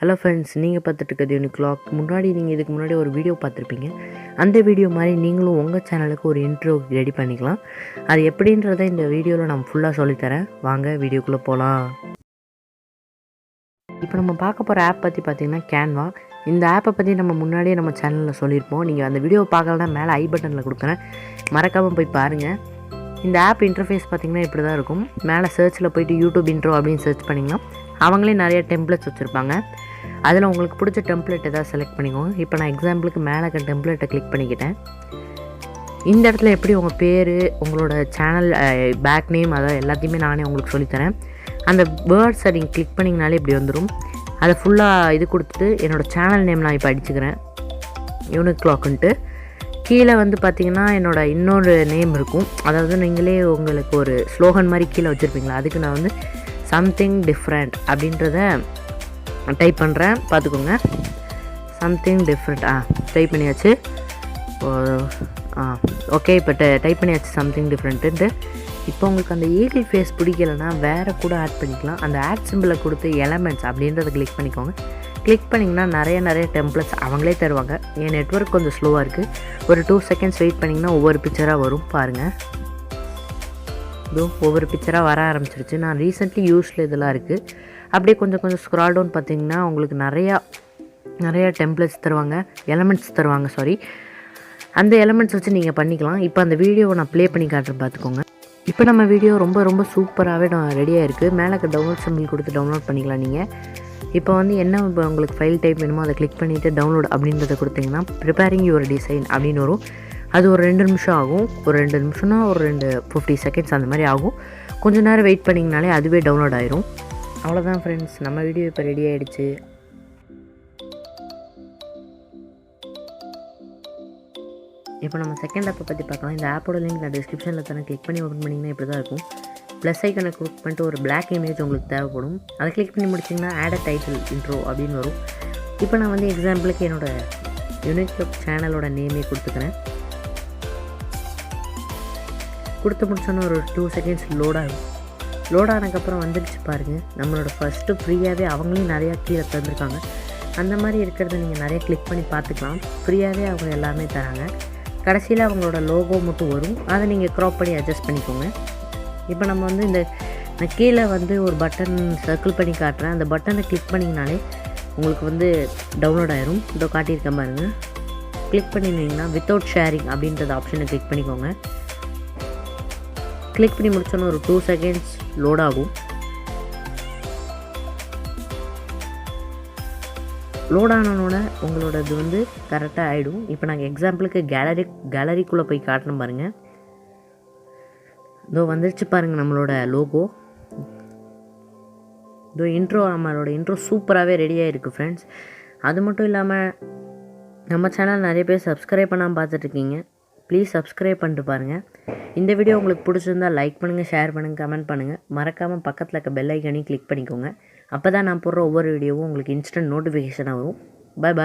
Hello friends, நீங்கள் பார்த்துட்டு இருக்கிறது யூனிக்ளாக். இதுக்கு முன்னாடி ஒரு வீடியோ பார்த்துருப்பீங்க. அந்த வீடியோ மாதிரி நீங்களும் உங்கள் சேனலுக்கு ஒரு இன்ட்ரோ ரெடி பண்ணிக்கலாம். அது எப்படின்றத இந்த வீடியோவில் நான் ஃபுல்லாக சொல்லித்தரேன். வாங்க வீடியோக்குள்ளே போகலாம். இப்போ நம்ம பார்க்க போகிற ஆப் பற்றி பார்த்திங்கன்னா கேன்வா. இந்த ஆப்பை பற்றி நம்ம முன்னாடியே நம்ம சேனலில் சொல்லியிருப்போம். நீங்கள் அந்த வீடியோவை பார்க்கலன்னா மேலே ஐ பட்டனில் கொடுக்குறேன், மறக்காமல் போய் பாருங்கள். இந்த ஆப் இன்டர்ஃபேஸ் பார்த்திங்கன்னா இப்படி தான் இருக்கும். மேலே சர்ச்சில் போய்ட்டு யூடியூப் இன்ட்ரோ அப்படின்னு சர்ச் பண்ணிங்கன்னா அவங்களே நிறைய டெம்ப்ளேட்ஸ் வச்சுருப்பாங்க. அதில் உங்களுக்கு பிடிச்ச டெம்ப்ளேட் எதாவது செலக்ட் பண்ணிக்கோங்க. இப்போ நான் எக்ஸாம்பிளுக்கு மேலே இருக்க டெம்ப்ளேட்டை கிளிக் பண்ணிக்கிட்டேன். இந்த இடத்துல எப்படி உங்கள் பேர், உங்களோட சேனல் பேக் நேம், அதாவது எல்லாத்தையுமே நானே உங்களுக்கு சொல்லித்தரேன். அந்த வேர்ட்ஸை நீங்கள் கிளிக் பண்ணிங்கனாலே இப்படி வந்துடும். அதை ஃபுல்லாக இது கொடுத்துட்டு என்னோடய சேனல் நேம் நான் இப்போ அடிச்சுக்கிறேன், யூனிக்ளாக்குன்ட்டு. கீழே வந்து பார்த்திங்கன்னா என்னோடய இன்னொரு நேம் இருக்கும். அதாவது நீங்களே உங்களுக்கு ஒரு ஸ்லோகன் மாதிரி கீழே வச்சுருப்பீங்களா, அதுக்கு நான் வந்து சம்திங் டிஃப்ரெண்ட் அப்படின்றத டைப் பண்ணுறேன், பார்த்துக்கோங்க. சம்திங் டிஃப்ரெண்ட் டைப் பண்ணியாச்சு. ஓகே, இப்போ டைப் பண்ணியாச்சு சம்திங் டிஃப்ரெண்ட்டு. இப்போ உங்களுக்கு அந்த ஈகிள் ஃபேஸ் பிடிக்கலைன்னா வேறு கூட ஆட் பண்ணிக்கலாம். அந்த ஆட் சிம்பிளை கொடுத்து எலமெண்ட்ஸ் அப்படின்றத கிளிக் பண்ணிக்கோங்க. கிளிக் பண்ணிங்கன்னா நிறைய டெம்ப்ளேட்ஸ் அவங்களே தருவாங்க. என் நெட்வொர்க் கொஞ்சம் ஸ்லோவாக இருக்குது. ஒரு 2 செகண்ட்ஸ் வெயிட் பண்ணிங்கன்னா ஒவ்வொரு பிக்சராக வரும் பாருங்கள். ஒவ்வொரு பிக்சராக வர ஆரம்பிச்சிருச்சு. நான் ரீசெண்ட்லி யூஸில் இதெல்லாம் இருக்குது. அப்படியே கொஞ்சம் ஸ்க்ரால் டவுன் பார்த்திங்கன்னா உங்களுக்கு நிறையா டெம்ப்ளேட்ஸ் தருவாங்க, எலமெண்ட்ஸ் தருவாங்க. அந்த எலமெண்ட்ஸ் வச்சு நீங்கள் பண்ணிக்கலாம். இப்போ அந்த வீடியோவை நான் ப்ளே பண்ணி காட்டுறேன், பார்த்துக்கோங்க. இப்போ நம்ம வீடியோ ரொம்ப சூப்பராகவே ரெடியாக இருக்குது. மேலே டவுன்லோட் சிம்பிள் கொடுத்து டவுன்லோட் பண்ணிக்கலாம் நீங்கள். இப்போ வந்து என்ன உங்களுக்கு ஃபைல் டைப் வேணுமோ அதை கிளிக் பண்ணிவிட்டு டவுன்லோட் அப்படின்றத கொடுத்திங்கன்னா ப்ரிப்பேரிங் யுவர் டிசைன் அப்படின்னு வரும். அது ஒரு 2 நிமிஷம் ஆகும். ஒரு 2 நிமிஷம்னா ஒரு 50 செகண்ட்ஸ் அந்த மாதிரி ஆகும். கொஞ்சம் நேரம் வெயிட் பண்ணிங்கனாலே அதுவே டவுன்லோட் ஆயிரும். அவ்வளோதான் ஃப்ரெண்ட்ஸ், நம்ம வீடியோ இப்போ ரெடி ஆகிடுச்சு. இப்போ நம்ம செகண்ட் ஆப்பை பற்றி பார்க்கலாம். இந்த ஆப்போட லிங்க் நான் டிஸ்கிரிப்ஷனில் தானே, கிளிக் பண்ணி ஓப்பன் பண்ணிங்கன்னா இப்படி தான் இருக்கும். ப்ளஸ் ஐக்கனை கிளிக் பண்ணிட்டு ஒரு பிளாக் இமேஜ் உங்களுக்கு தேவைப்படும். அதை கிளிக் பண்ணி முடிச்சிங்கன்னா ஆட் டைட்டில் இன்ட்ரோ அப்படின்னு வரும். இப்போ நான் வந்து எக்ஸாம்பிளுக்கு என்னோடய யூனிக்ளாக் சேனலோட நேமே கொடுத்துக்கிறேன். கொடுத்து முடிச்சோன்னா ஒரு 2 செகண்ட்ஸ் லோட் ஆனதுக்கப்புறம் வந்துடுச்சு பாருங்கள். நம்மளோட ஃபஸ்ட்டு ஃப்ரீயாகவே அவங்களையும் நிறையா கீழே தந்துருக்காங்க. அந்த மாதிரி இருக்கிறத நீங்கள் நிறைய கிளிக் பண்ணி பார்த்துக்கலாம். ஃப்ரீயாகவே அவங்க எல்லாமே தராங்க. கடைசியில் அவங்களோட லோகோ மட்டும் வரும். அதை நீங்கள் க்ராப் பண்ணி அட்ஜஸ்ட் பண்ணிக்கோங்க. இப்போ நம்ம வந்து நான் கீழே வந்து ஒரு பட்டன் சர்க்கிள் பண்ணி காட்டுறேன். அந்த பட்டனை கிளிக் பண்ணிங்கனாலே உங்களுக்கு வந்து டவுன்லோட் ஆயிரும். இதோ காட்டியிருக்கேன் பாருங்கள். கிளிக் பண்ணிங்கன்னா வித்தவுட் ஷேரிங் அப்படின்றத ஆப்ஷனை கிளிக் பண்ணிக்கோங்க. கிளிக் பண்ணி முடிச்சோன்னா ஒரு 2 செகண்ட்ஸ் லோட் ஆகும். லோட் ஆனோட உங்களோட இது வந்து கரெக்டாக ஆகிடும். இப்போ நாங்கள் எக்ஸாம்பிளுக்கு கேலரிக்குள்ளே போய் காட்டணும் பாருங்கள். இதோ வந்துருச்சு பாருங்கள் நம்மளோட லோகோ. இதோ நம்மளோட இன்ட்ரோ சூப்பராகவே ரெடியாக இருக்குது ஃப்ரெண்ட்ஸ். அது மட்டும் இல்லாமல் நம்ம சேனல் நிறைய பேர் சப்ஸ்கிரைப் பண்ணாமல் பார்த்துட்ருக்கீங்க. ப்ளீஸ் சப்ஸ்கிரைப் பண்ணிட்டு பாருங்கள். இந்த வீடியோ உங்களுக்கு பிடிச்சிருந்தால் லைக் பண்ணுங்கள், ஷேர் பண்ணுங்கள், கமெண்ட் பண்ணுங்கள். மறக்காமல் பக்கத்தில் இருக்க பெல் ஐக்கானையும் கிளிக் பண்ணிக்கோங்க. அப்போ தான் நான் போடுற ஒவ்வொரு வீடியோவும் உங்களுக்கு இன்ஸ்டன்ட் நோட்டிஃபிகேஷனாக வரும். பாய்.